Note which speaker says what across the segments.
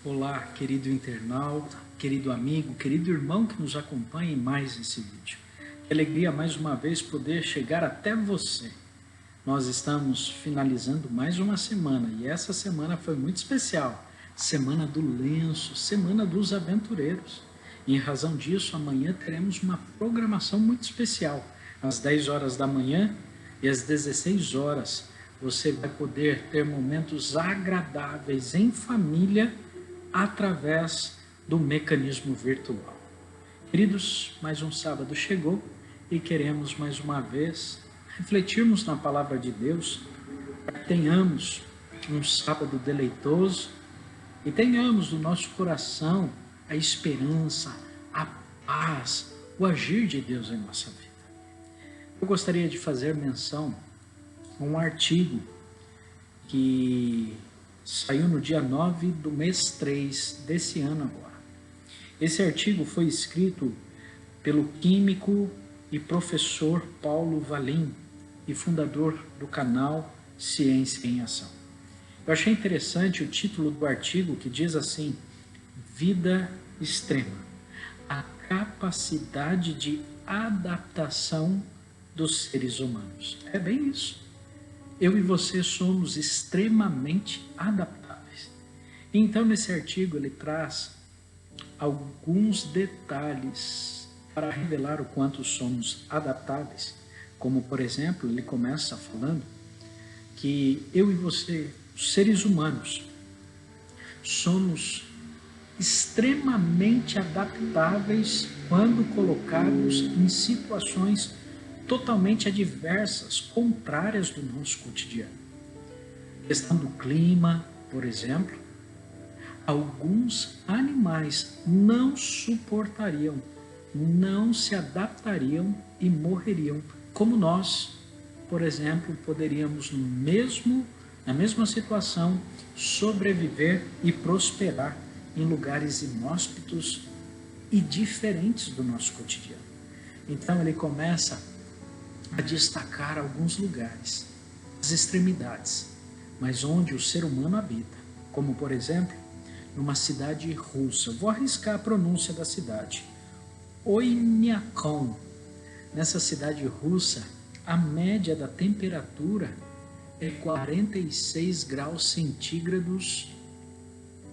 Speaker 1: Olá, querido internauta, querido amigo, querido irmão que nos acompanha em mais esse vídeo. Que alegria mais uma vez poder chegar até você. Nós estamos finalizando mais uma semana e essa semana foi muito especial. Semana do lenço, semana dos aventureiros. E em razão disso, amanhã teremos uma programação muito especial. Às 10 horas da manhã e às 16 horas, você vai poder ter momentos agradáveis em família através do mecanismo virtual. Queridos, mais um sábado chegou e queremos mais uma vez refletirmos na palavra de Deus, para que tenhamos um sábado deleitoso e tenhamos no nosso coração a esperança, a paz, o agir de Deus em nossa vida. Eu gostaria de fazer menção a um artigo que saiu no dia 9 do mês 3 desse ano agora. Esse artigo foi escrito pelo químico e professor Paulo Valim e fundador do canal Ciência em Ação. Eu achei interessante o título do artigo, que diz assim: Vida extrema, a capacidade de adaptação dos seres humanos. É bem isso. Eu e você somos extremamente adaptáveis. Então, nesse artigo, ele traz alguns detalhes para revelar o quanto somos adaptáveis. Como, por exemplo, ele começa falando que eu e você, os seres humanos, somos extremamente adaptáveis quando colocados em situações totalmente adversas, contrárias do nosso cotidiano. A questão do clima, por exemplo, alguns animais não suportariam, não se adaptariam e morreriam, como nós, por exemplo, poderíamos na mesma situação sobreviver e prosperar em lugares inóspitos e diferentes do nosso cotidiano. Então ele começa a destacar alguns lugares, as extremidades, mas onde o ser humano habita, como por exemplo, numa cidade russa. Vou arriscar a pronúncia da cidade, Oymyakon. Nessa cidade russa, a média da temperatura é 46 graus centígrados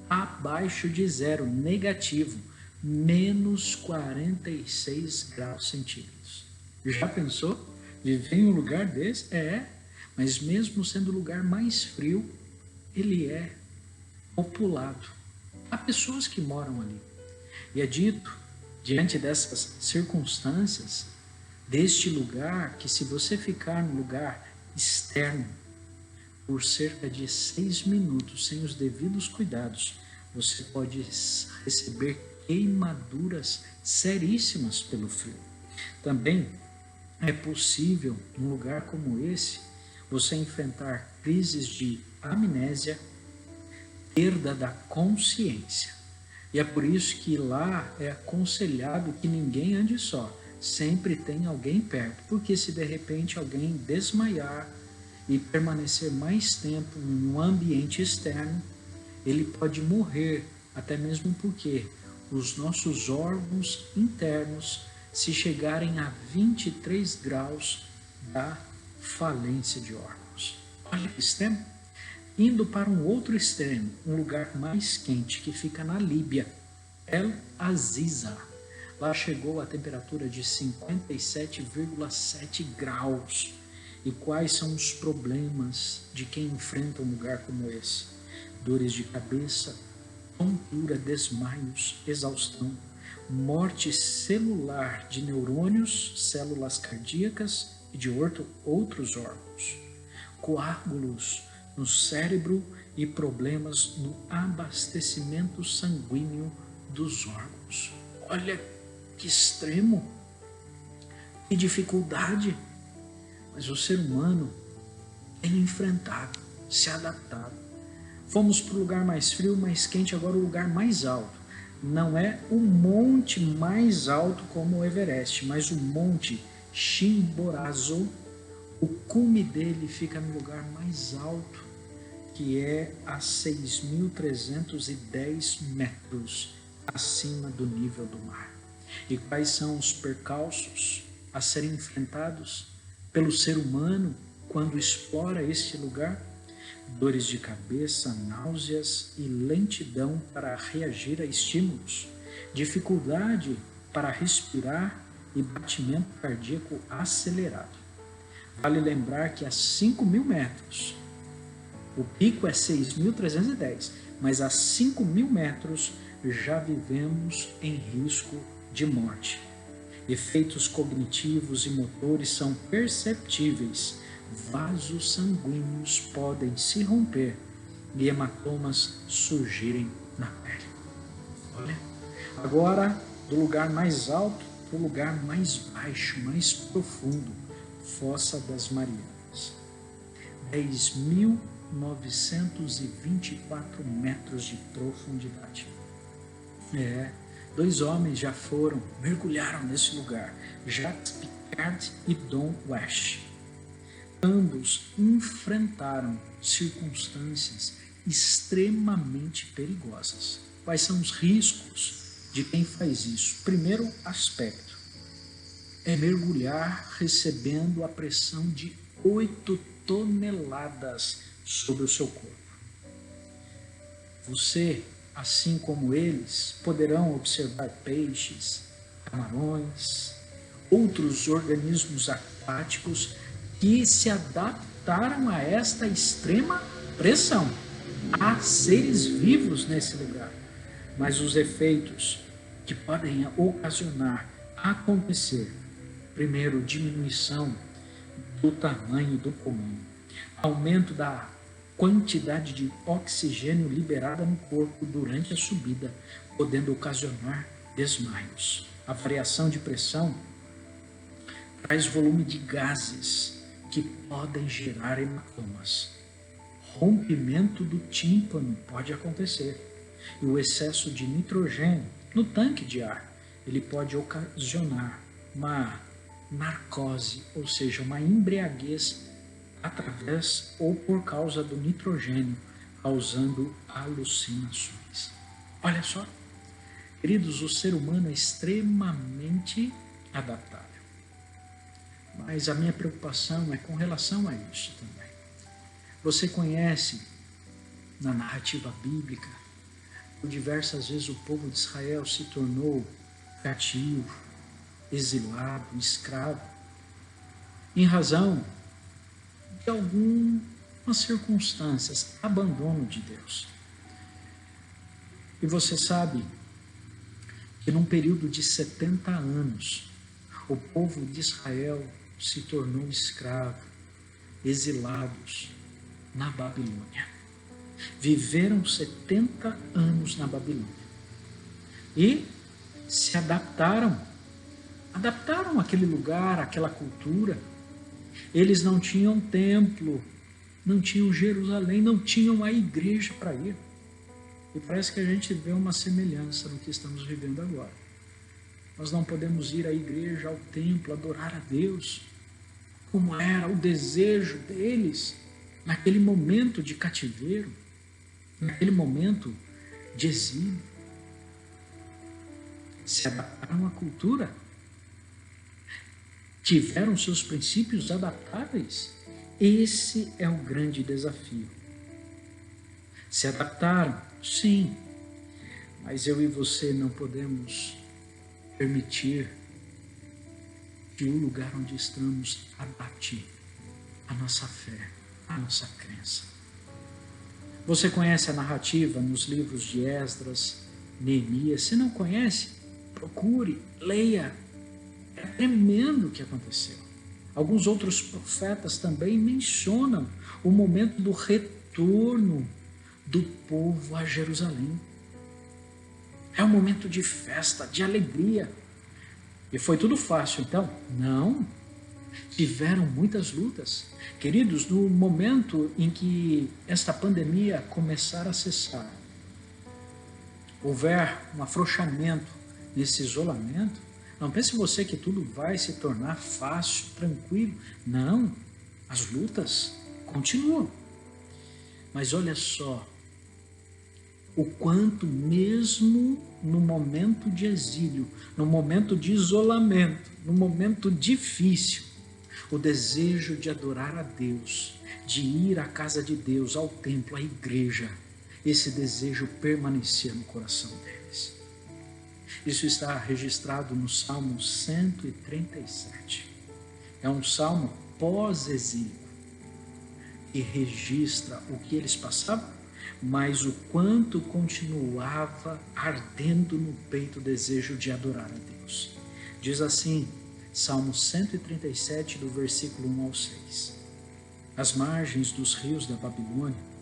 Speaker 1: abaixo de zero, negativo, menos 46 graus centígrados. Já pensou? Viver em um lugar desse? Mas mesmo sendo o lugar mais frio, ele é populado. Há pessoas que moram ali. E é dito, diante dessas circunstâncias, deste lugar, que se você ficar no lugar externo por cerca de 6 minutos, sem os devidos cuidados, você pode receber queimaduras seríssimas pelo frio. Também é possível, num lugar como esse, você enfrentar crises de amnésia, perda da consciência. E é por isso que lá é aconselhado que ninguém ande só, sempre tem alguém perto, porque se de repente alguém desmaiar e permanecer mais tempo em um ambiente externo, ele pode morrer, até mesmo porque os nossos órgãos internos, se chegarem a 23 graus, da falência de órgãos. Olha que extremo. Indo para um outro extremo, um lugar mais quente, que fica na Líbia, El Aziza. Lá chegou a temperatura de 57,7 graus. E quais são os problemas de quem enfrenta um lugar como esse? Dores de cabeça, tontura, desmaios, exaustão, morte celular de neurônios, células cardíacas e de outros órgãos, coágulos no cérebro e problemas no abastecimento sanguíneo dos órgãos. Olha que extremo, que dificuldade, mas o ser humano tem enfrentado, se adaptado. Fomos para o lugar mais frio, mais quente, agora o lugar mais alto. Não é o monte mais alto como o Everest, mas o monte Chimborazo. O cume dele fica no lugar mais alto que é a 6.310 metros acima do nível do mar. E quais são os percalços a serem enfrentados pelo ser humano quando explora este lugar? Dores de cabeça, náuseas e lentidão para reagir a estímulos, dificuldade para respirar e batimento cardíaco acelerado. Vale lembrar que a 5.000 metros, o pico é 6.310, mas a 5.000 metros já vivemos em risco de morte. Efeitos cognitivos e motores são perceptíveis, vasos sanguíneos podem se romper e hematomas surgirem na pele. Olha, agora do lugar mais alto para o lugar mais baixo, mais profundo, Fossa das Marianas. 10.924 metros de profundidade. 2 homens já mergulharam nesse lugar, Jacques Piccard e Don Wesch. Ambos enfrentaram circunstâncias extremamente perigosas. Quais são os riscos de quem faz isso? Primeiro aspecto é mergulhar recebendo a pressão de 8 toneladas sobre o seu corpo. Você, assim como eles, poderão observar peixes, camarões, outros organismos aquáticos que se adaptaram a esta extrema pressão. Há seres vivos nesse lugar, mas os efeitos que podem acontecer, primeiro, diminuição do tamanho do pulmão, aumento da quantidade de oxigênio liberada no corpo durante a subida, podendo ocasionar desmaios. A variação de pressão traz volume de gases que podem gerar hematomas. Rompimento do tímpano pode acontecer. E o excesso de nitrogênio no tanque de ar, ele pode ocasionar uma narcose, ou seja, uma embriaguez através ou por causa do nitrogênio, causando alucinações. Olha só, queridos, o ser humano é extremamente adaptável. Mas a minha preocupação é com relação a isso também. Você conhece na narrativa bíblica, por diversas vezes o povo de Israel se tornou cativo, exilado, escravo, em razão de algumas circunstâncias, abandono de Deus. E você sabe que num período de 70 anos, o povo de Israel se tornou escravo, exilados na Babilônia. Viveram 70 anos na Babilônia e se adaptaram àquele lugar, àquela cultura. Eles não tinham templo, não tinham Jerusalém, não tinham a igreja para ir. E parece que a gente vê uma semelhança no que estamos vivendo agora. Nós não podemos ir à igreja, ao templo, adorar a Deus, como era o desejo deles naquele momento de cativeiro, naquele momento de exílio. Se adaptaram à cultura, tiveram seus princípios adaptáveis. Esse é o grande desafio. Se adaptaram, sim, mas eu e você não podemos permitir que o lugar onde estamos adapte a nossa fé, a nossa crença. Você conhece a narrativa nos livros de Esdras, Neemias? Se não conhece, procure, leia. É tremendo o que aconteceu. Alguns outros profetas também mencionam o momento do retorno do povo a Jerusalém. É um momento de festa, de alegria. E foi tudo fácil, então? Não. Tiveram muitas lutas. Queridos, no momento em que esta pandemia começar a cessar, houver um afrouxamento nesse isolamento, não pense você que tudo vai se tornar fácil, tranquilo. Não, as lutas continuam. Mas olha só, o quanto mesmo no momento de exílio, no momento de isolamento, no momento difícil, o desejo de adorar a Deus, de ir à casa de Deus, ao templo, à igreja, esse desejo permanecia no coração deles. Isso está registrado no Salmo 137. É um salmo pós-exílio e registra o que eles passavam, mas o quanto continuava ardendo no peito o desejo de adorar a Deus. Diz assim, Salmo 137, do versículo 1 ao 6. Às margens dos rios da Babilônia,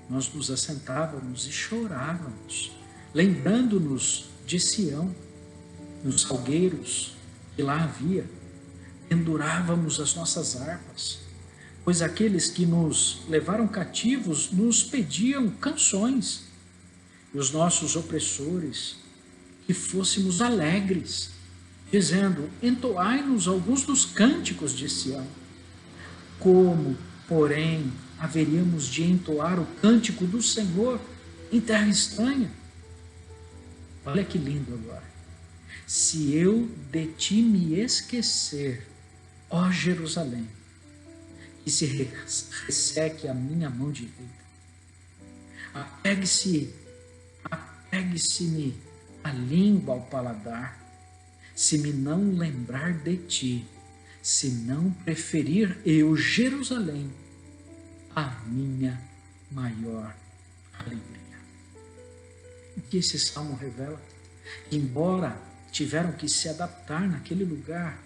Speaker 1: nós nos assentávamos e chorávamos, lembrando-nos de Sião, nos salgueiros que lá havia, pendurávamos as nossas harpas, pois aqueles que nos levaram cativos nos pediam canções, e os nossos opressores que fôssemos alegres, dizendo, entoai-nos alguns dos cânticos de Sião. Como, porém, haveríamos de entoar o cântico do Senhor em terra estranha? Olha que lindo agora. Se eu de ti me esquecer, ó Jerusalém, que se resseque a minha mão direita. Apegue-se-me a língua ao paladar, se me não lembrar de ti, se não preferir eu, Jerusalém, a minha maior alegria. O que esse salmo revela? Embora tiveram que se adaptar naquele lugar,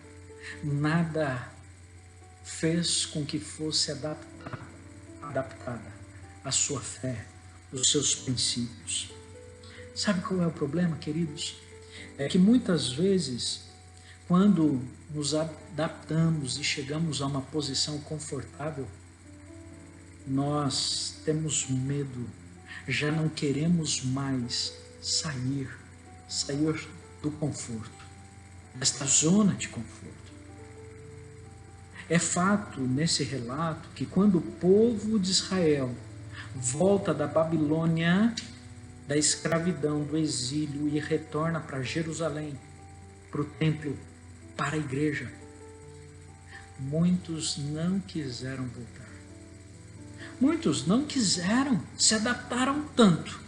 Speaker 1: nada fez com que fosse adaptada a sua fé, os seus princípios. Sabe qual é o problema, queridos? É que muitas vezes, quando nos adaptamos e chegamos a uma posição confortável, nós temos medo, já não queremos mais sair do conforto, desta zona de conforto. É fato nesse relato que quando o povo de Israel volta da Babilônia, da escravidão, do exílio e retorna para Jerusalém, para o templo, para a igreja, muitos não quiseram voltar. Muitos não quiseram, se adaptaram tanto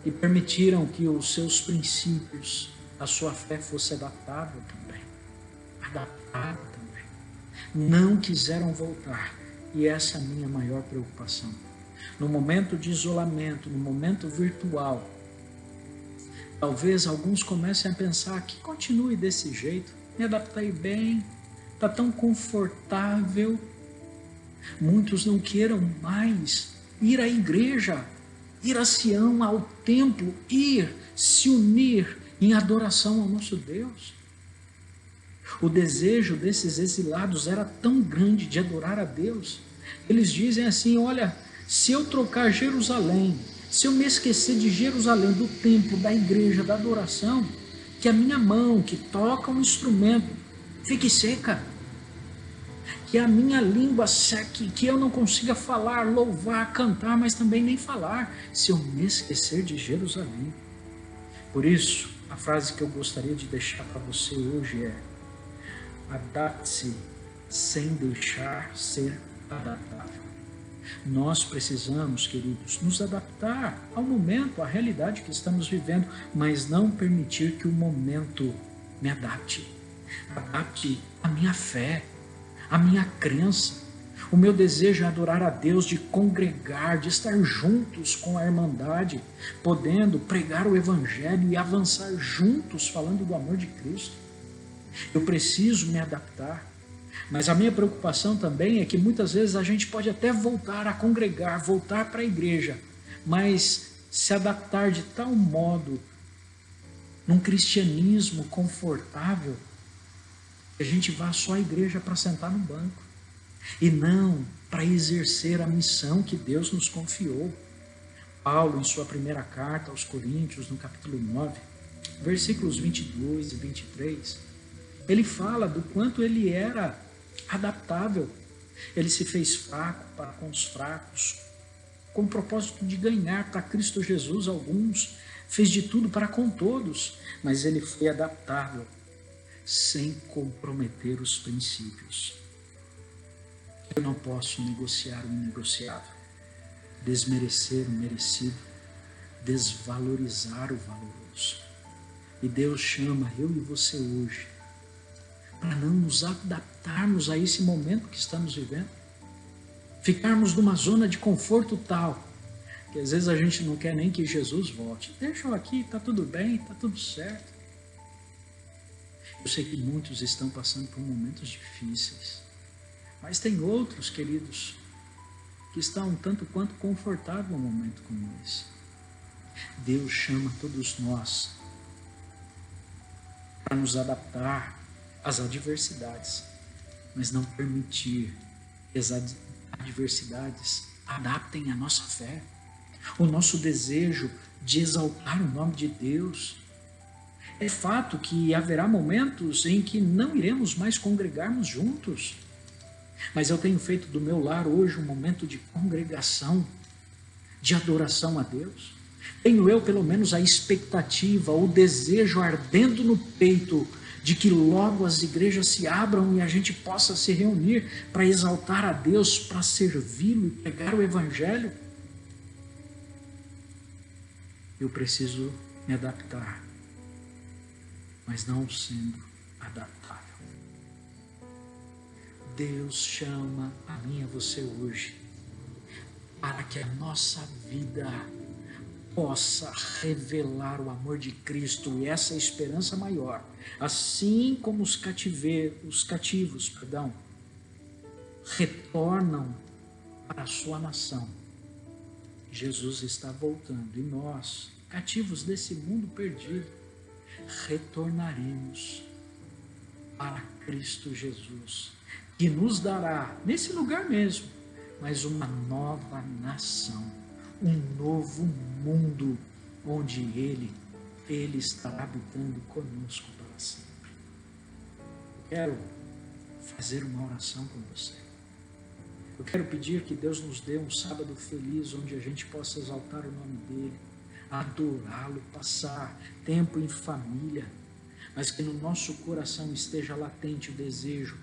Speaker 1: e permitiram que os seus princípios, a sua fé fosse adaptável também. Adaptável também. Não quiseram voltar. E essa é a minha maior preocupação. No momento de isolamento, no momento virtual, talvez alguns comecem a pensar que continue desse jeito, me adaptei bem, está tão confortável. Muitos não queiram mais ir à igreja, ir a Sião, ao templo, ir se unir em adoração ao nosso Deus. O desejo desses exilados era tão grande de adorar a Deus. Eles dizem assim, olha, se eu trocar Jerusalém, se eu me esquecer de Jerusalém, do templo, da igreja, da adoração, que a minha mão que toca um instrumento fique seca, que a minha língua seque, que eu não consiga falar, louvar, cantar, mas também nem falar, se eu me esquecer de Jerusalém. Por isso, a frase que eu gostaria de deixar para você hoje é: adapte-se sem deixar ser adaptável. Nós precisamos, queridos, nos adaptar ao momento, à realidade que estamos vivendo, mas não permitir que o momento me adapte. Adapte a minha fé, a minha crença. O meu desejo é adorar a Deus, de congregar, de estar juntos com a irmandade, podendo pregar o Evangelho e avançar juntos falando do amor de Cristo. Eu preciso me adaptar, mas a minha preocupação também é que muitas vezes a gente pode até voltar a congregar, voltar para a igreja, mas se adaptar de tal modo num cristianismo confortável que a gente vá só à igreja para sentar no banco e não para exercer a missão que Deus nos confiou. Paulo, em sua primeira carta aos Coríntios, no capítulo 9, versículos 22 e 23, ele fala do quanto ele era adaptável. Ele se fez fraco para com os fracos, com o propósito de ganhar para Cristo Jesus alguns, fez de tudo para com todos, mas ele foi adaptável, sem comprometer os princípios. Eu não posso negociar o inegociável, desmerecer o merecido, desvalorizar o valoroso. E Deus chama eu e você hoje para não nos adaptarmos a esse momento que estamos vivendo, ficarmos numa zona de conforto tal que às vezes a gente não quer nem que Jesus volte. Deixa eu aqui, está tudo bem, está tudo certo. Eu sei que muitos estão passando por momentos difíceis, mas tem outros, queridos, que estão um tanto quanto confortáveis num momento como esse. Deus chama todos nós para nos adaptar às adversidades, mas não permitir que as adversidades adaptem a nossa fé, o nosso desejo de exaltar o nome de Deus. É fato que haverá momentos em que não iremos mais congregarmos juntos, mas eu tenho feito do meu lar hoje um momento de congregação, de adoração a Deus. Tenho eu pelo menos a expectativa, o desejo ardendo no peito de que logo as igrejas se abram e a gente possa se reunir para exaltar a Deus, para servi-lo e pregar o Evangelho. Eu preciso me adaptar, mas não sendo adaptável. Deus chama a mim e a você hoje para que a nossa vida possa revelar o amor de Cristo e essa esperança maior, assim como os cativos retornam para a sua nação. Jesus está voltando e nós, cativos desse mundo perdido, retornaremos para Cristo Jesus, que nos dará, nesse lugar mesmo, mas uma nova nação, um novo mundo, onde Ele estará habitando conosco para sempre. Quero fazer uma oração com você. Eu quero pedir que Deus nos dê um sábado feliz, onde a gente possa exaltar o nome dEle, adorá-lo, passar tempo em família, mas que no nosso coração esteja latente o desejo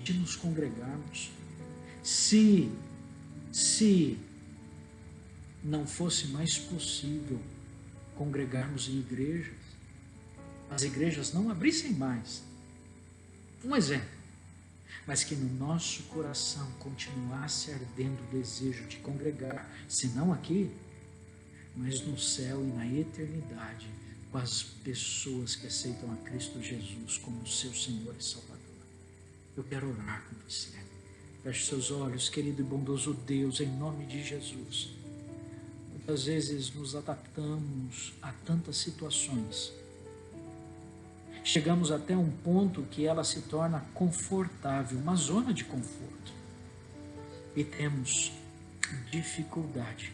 Speaker 1: de nos congregarmos. Se não fosse mais possível congregarmos em igrejas, as igrejas não abrissem mais, um exemplo, mas que no nosso coração continuasse ardendo o desejo de congregar, se não aqui, mas no céu e na eternidade, com as pessoas que aceitam a Cristo Jesus como seu Senhor e Salvador. Eu quero orar com você. Feche seus olhos, querido e bondoso Deus, em nome de Jesus. Muitas vezes nos adaptamos a tantas situações. Chegamos até um ponto que ela se torna confortável, uma zona de conforto. E temos dificuldade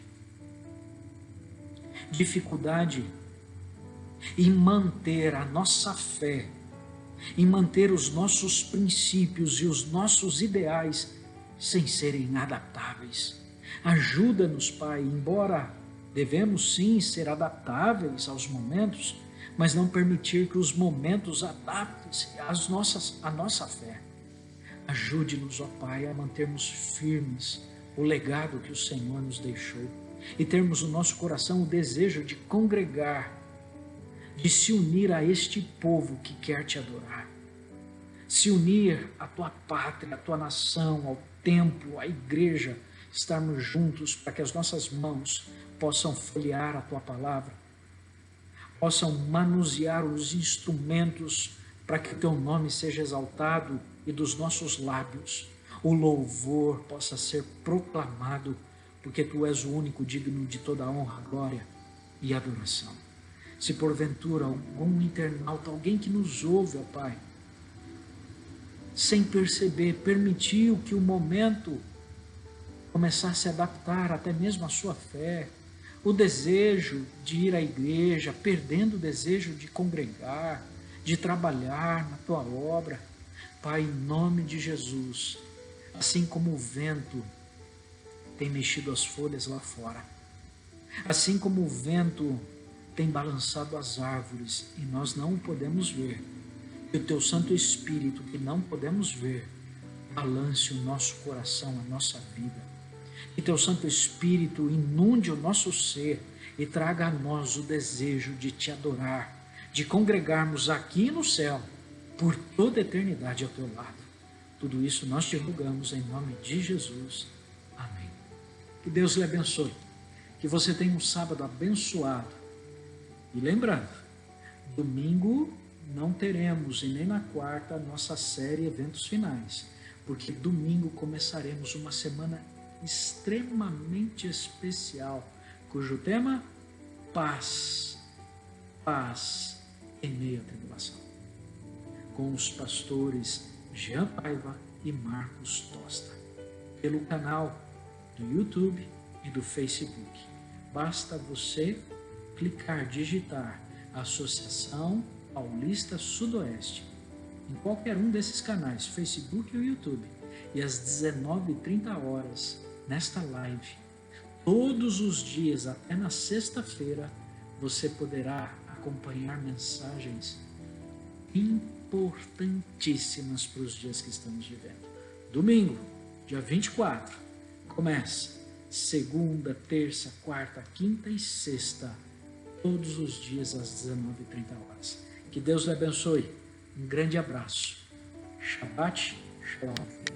Speaker 1: em manter a nossa fé, em manter os nossos princípios e os nossos ideais sem serem adaptáveis. Ajuda-nos, Pai, embora devemos sim ser adaptáveis aos momentos, mas não permitir que os momentos adaptem-se à nossa fé. Ajude-nos, ó Pai, a mantermos firmes o legado que o Senhor nos deixou e termos no nosso coração o desejo de congregar, de se unir a este povo que quer te adorar, se unir à tua pátria, à tua nação, ao templo, à igreja, estarmos juntos para que as nossas mãos possam folhear a tua palavra, possam manusear os instrumentos para que o teu nome seja exaltado e dos nossos lábios o louvor possa ser proclamado, porque tu és o único digno de toda a honra, glória e adoração. Se porventura algum internauta, alguém que nos ouve, ó Pai, sem perceber, permitiu que o momento começasse a adaptar até mesmo a sua fé, o desejo de ir à igreja, perdendo o desejo de congregar, de trabalhar na tua obra, Pai, em nome de Jesus, assim como o vento tem mexido as folhas lá fora. Assim como o vento tem balançado as árvores e nós não o podemos ver, que o teu Santo Espírito, que não podemos ver, balance o nosso coração, a nossa vida. Que teu Santo Espírito inunde o nosso ser e traga a nós o desejo de te adorar, de congregarmos aqui no céu, por toda a eternidade ao teu lado. Tudo isso nós te rogamos em nome de Jesus. Amém. Que Deus lhe abençoe. Que você tenha um sábado abençoado. E lembrando, domingo não teremos, e nem na quarta, a nossa série Eventos Finais, porque domingo começaremos uma semana extremamente especial, cujo tema, paz, paz em meio à tribulação, com os pastores Jean Paiva e Marcos Tosta, pelo canal do YouTube e do Facebook. Basta você clicar, digitar Associação Paulista Sudoeste em qualquer um desses canais, Facebook ou YouTube, e às 19h30 nesta live, todos os dias até na sexta-feira, você poderá acompanhar mensagens importantíssimas para os dias que estamos vivendo. Domingo, dia 24, começa segunda, terça, quarta, quinta e sexta, todos os dias às 19h30. Que Deus lhe abençoe. Um grande abraço. Shabbat Shalom.